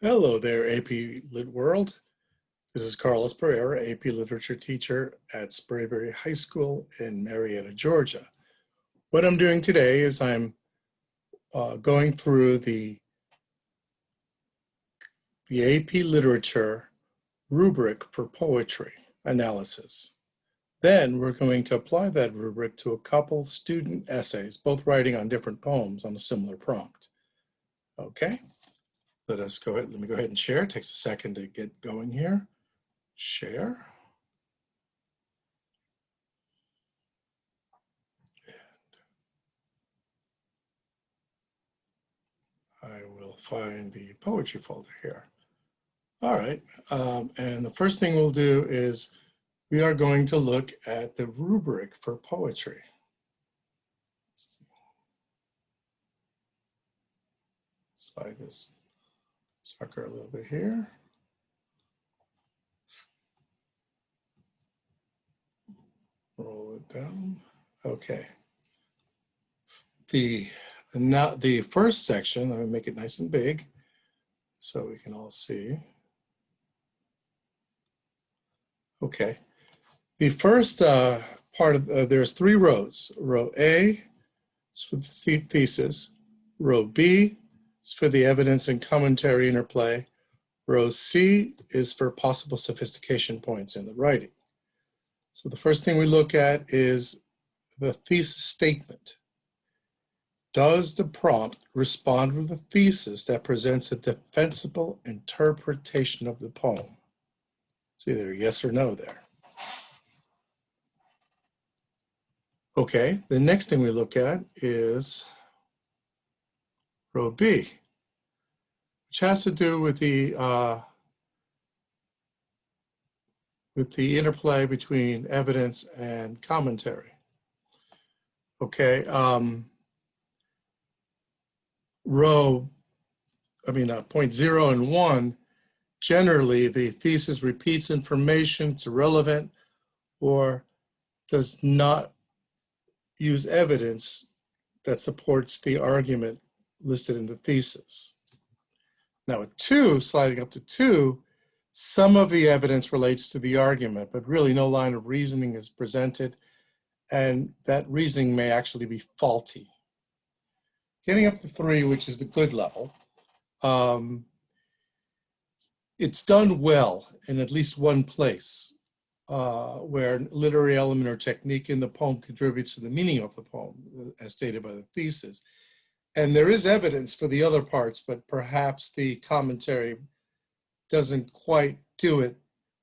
Hello there, AP Lit World. This is Carlos Pereira, AP Literature teacher at Sprayberry High School in Marietta, Georgia. What I'm doing today is I'm going through the AP Literature rubric for poetry analysis. Then we're going to apply that rubric to a couple student essays, both writing on different poems on a similar prompt. Okay, let me go ahead and share. It takes a second to get going here. Share. I will find the poetry folder here. All right, and the first thing we'll do is we are going to look at the rubric for poetry. Slide this sucker a little bit here. Roll it down. Okay. The first section, let me make it nice and big so we can all see. Okay. The first part of, there's 3 rows. Row A is for the thesis. Row B is for the evidence and commentary interplay. Row C is for possible sophistication points in the writing. So the first thing we look at is the thesis statement. Does the prompt respond with a thesis that presents a defensible interpretation of the poem? It's either yes or no there. Okay, the next thing we look at is row B, which has to do with the interplay between evidence and commentary. Okay, point 0 and 1, generally the thesis repeats information, it's irrelevant, or does not use evidence that supports the argument listed in the thesis. Now at 2, sliding up to 2, some of the evidence relates to the argument, but really no line of reasoning is presented, and that reasoning may actually be faulty. Getting up to 3, which is the good level, it's done well in at least one place where literary element or technique in the poem contributes to the meaning of the poem, as stated by the thesis. And there is evidence for the other parts, but perhaps the commentary doesn't quite do it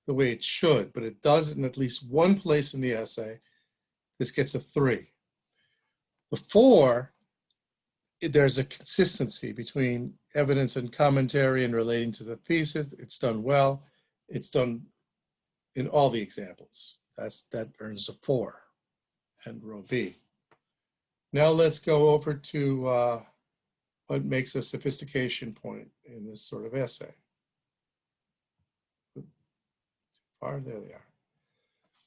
the way it should, but it does it in at least one place in the essay. This gets a 3. The 4, there's a consistency between evidence and commentary and relating to the thesis. It's done well. It's done in all the examples. That earns a 4 and row B. Now let's go over to what makes a sophistication point in this sort of essay. There they are.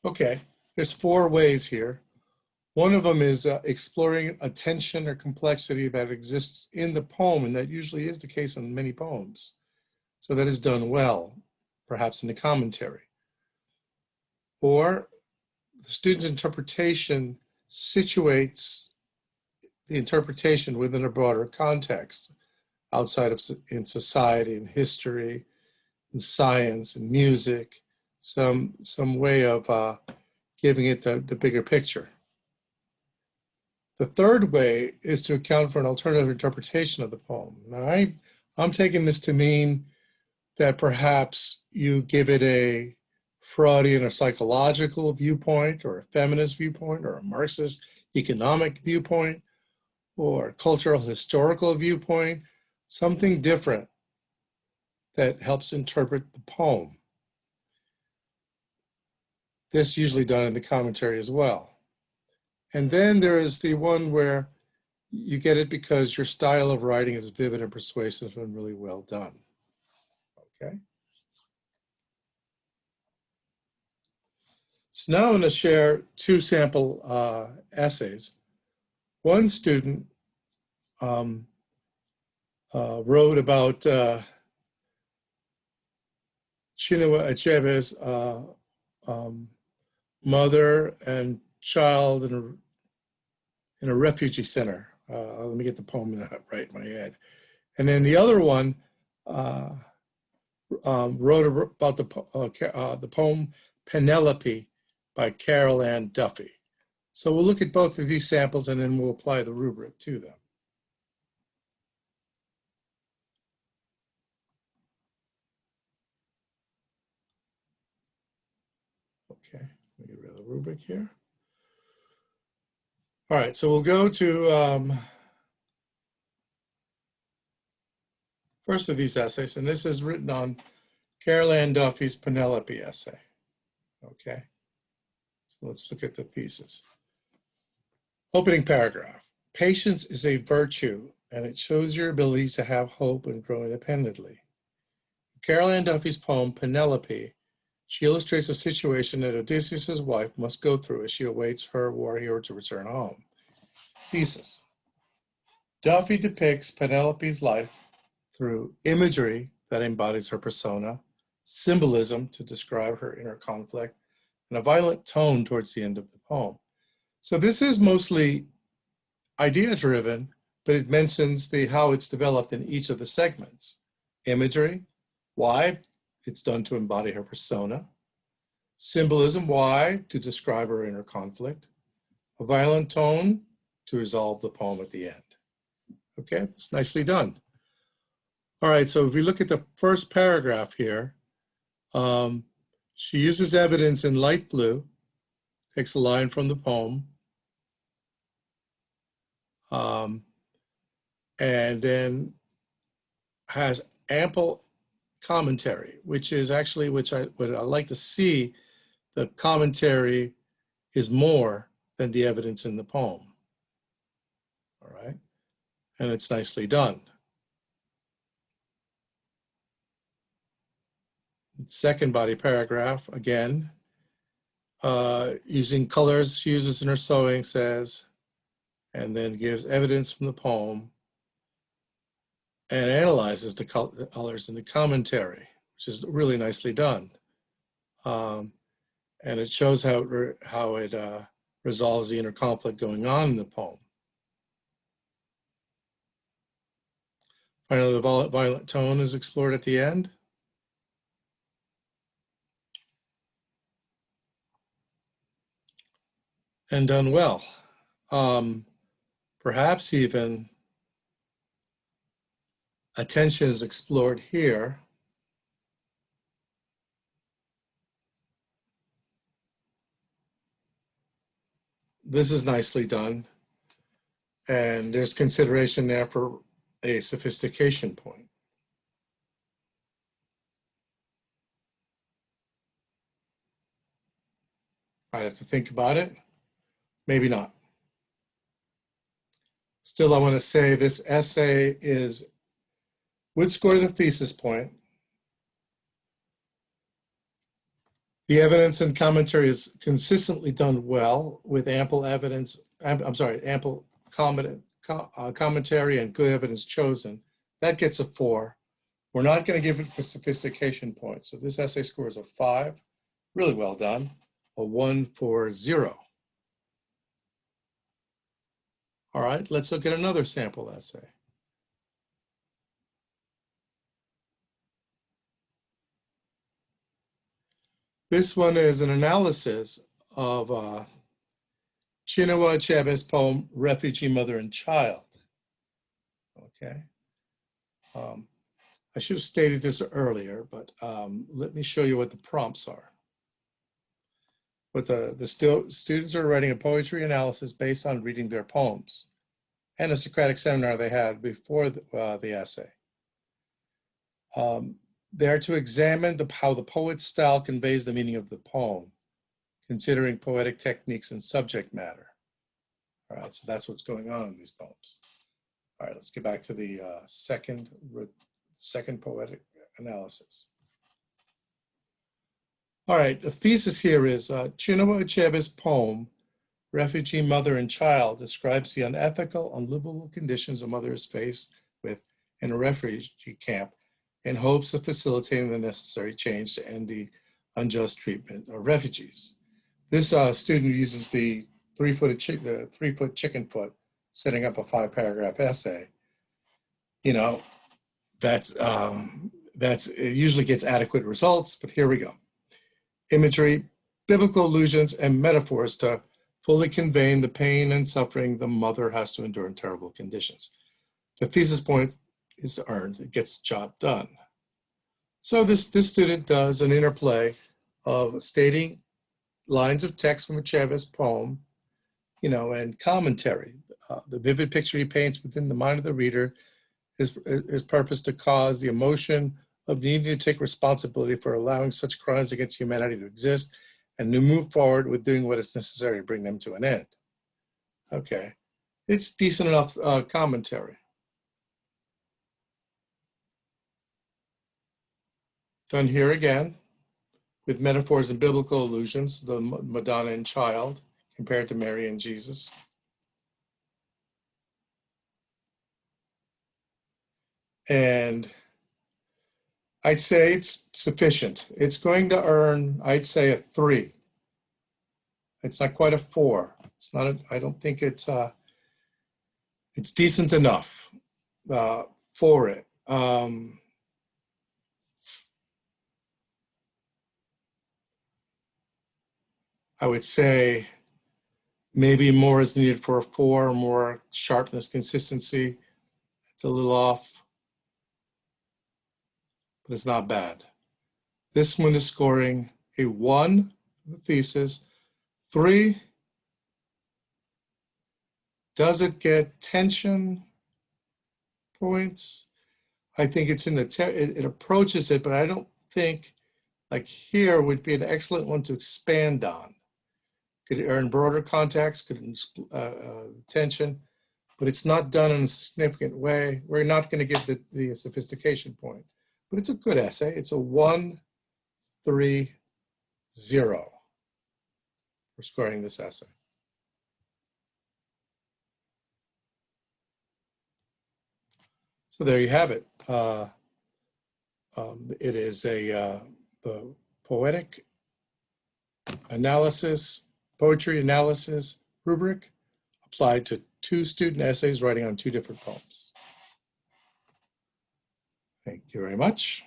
Okay, there's 4 ways here. One of them is exploring a tension or complexity that exists in the poem, and that usually is the case in many poems. So that is done well, perhaps in the commentary. Or the student's interpretation situates the interpretation within a broader context, outside of in society and history, and science and music, some way of giving it the bigger picture. The third way is to account for an alternative interpretation of the poem. Now, I'm taking this to mean that perhaps you give it a Freudian or psychological viewpoint, or a feminist viewpoint, or a Marxist economic viewpoint, or cultural historical viewpoint, something different that helps interpret the poem. This is usually done in the commentary as well. And then there is the one where you get it because your style of writing is vivid and persuasive and really well done. Okay. So now I'm going to share 2 sample essays. One student wrote about Chinua Achebe's mother and child in a refugee center. Let me get the poem right in my head. And then the other one wrote about the poem Penelope by Carol Ann Duffy. So we'll look at both of these samples and then we'll apply the rubric to them. Okay, let me get rid of the rubric here. All right, so we'll go to first of these essays, and this is written on Carol Ann Duffy's Penelope essay. Okay, so let's look at the thesis. Opening paragraph. Patience is a virtue, and it shows your ability to have hope and grow independently. In Carol Ann Duffy's poem, Penelope, she illustrates a situation that Odysseus' wife must go through as she awaits her war hero to return home. Thesis. Duffy depicts Penelope's life through imagery that embodies her persona, symbolism to describe her inner conflict, and a violent tone towards the end of the poem. So this is mostly idea-driven, but it mentions how it's developed in each of the segments. Imagery, why? It's done to embody her persona. Symbolism, why? To describe her inner conflict. A violent tone to resolve the poem at the end. Okay, it's nicely done. All right, so if we look at the first paragraph here, she uses evidence in light blue, takes a line from the poem, and then has ample commentary, which is actually what I like to see. The commentary is more than the evidence in the poem. All right, and it's nicely done. Second body paragraph, again, using colors she uses in her sewing, says, and then gives evidence from the poem and analyzes the colors in the commentary, which is really nicely done. And it shows how it resolves the inner conflict going on in the poem. Finally, the violent tone is explored at the end. And done well. Perhaps even attention is explored here. This is nicely done. And there's consideration there for a sophistication point. I have to think about it. Maybe not. Still, I want to say this essay would score the thesis point. The evidence and commentary is consistently done well with ample evidence, ample commentary and good evidence chosen. That gets a 4. We're not going to give it for sophistication points. So this essay scores a 5. Really well done. A 1 for 0. All right, let's look at another sample essay. This one is an analysis of Chinua Achebe's poem, Refugee, Mother and Child. Okay. I should have stated this earlier, but let me show you what the prompts are. But the students are writing a poetry analysis based on reading their poems and a Socratic seminar they had before the essay. They're to examine how the poet's style conveys the meaning of the poem, considering poetic techniques and subject matter. All right, so that's what's going on in these poems. All right, let's get back to the second poetic analysis. All right, the thesis here is Chinua Achebe's poem, Refugee, Mother and Child, describes the unethical, unlivable conditions a mother is faced with in a refugee camp in hopes of facilitating the necessary change to end the unjust treatment of refugees. This student uses the 3-foot chicken foot, setting up a 5-paragraph essay. You know, it usually gets adequate results, but here we go. Imagery, biblical allusions, and metaphors to fully convey the pain and suffering the mother has to endure in terrible conditions. The thesis point is earned, it gets the job done. So this student does an interplay of stating lines of text from Achebe's poem, you know, and commentary. The vivid picture he paints within the mind of the reader is purpose to cause the emotion of needing to take responsibility for allowing such crimes against humanity to exist and to move forward with doing what is necessary to bring them to an end. Okay, it's decent enough commentary. Done here again with metaphors and biblical allusions, the Madonna and child compared to Mary and Jesus. And I'd say it's sufficient. It's going to earn, I'd say, a 3. It's not quite a 4. It's not, I don't think it's decent enough for it. I would say maybe more is needed for a 4, more sharpness, consistency. It's a little off, but it's not bad. This one is scoring a 1 for the thesis. 3, does it get tension points? I think it's in the, it approaches it, but I don't think, like here would be an excellent one to expand on. Could earn broader context, could tension, but it's not done in a significant way. We're not going to give the sophistication point, but it's a good essay. It's a 1-3-0 for scoring this essay. So there you have it. It is the poetry analysis rubric applied to 2 student essays writing on 2 different poems. Thank you very much.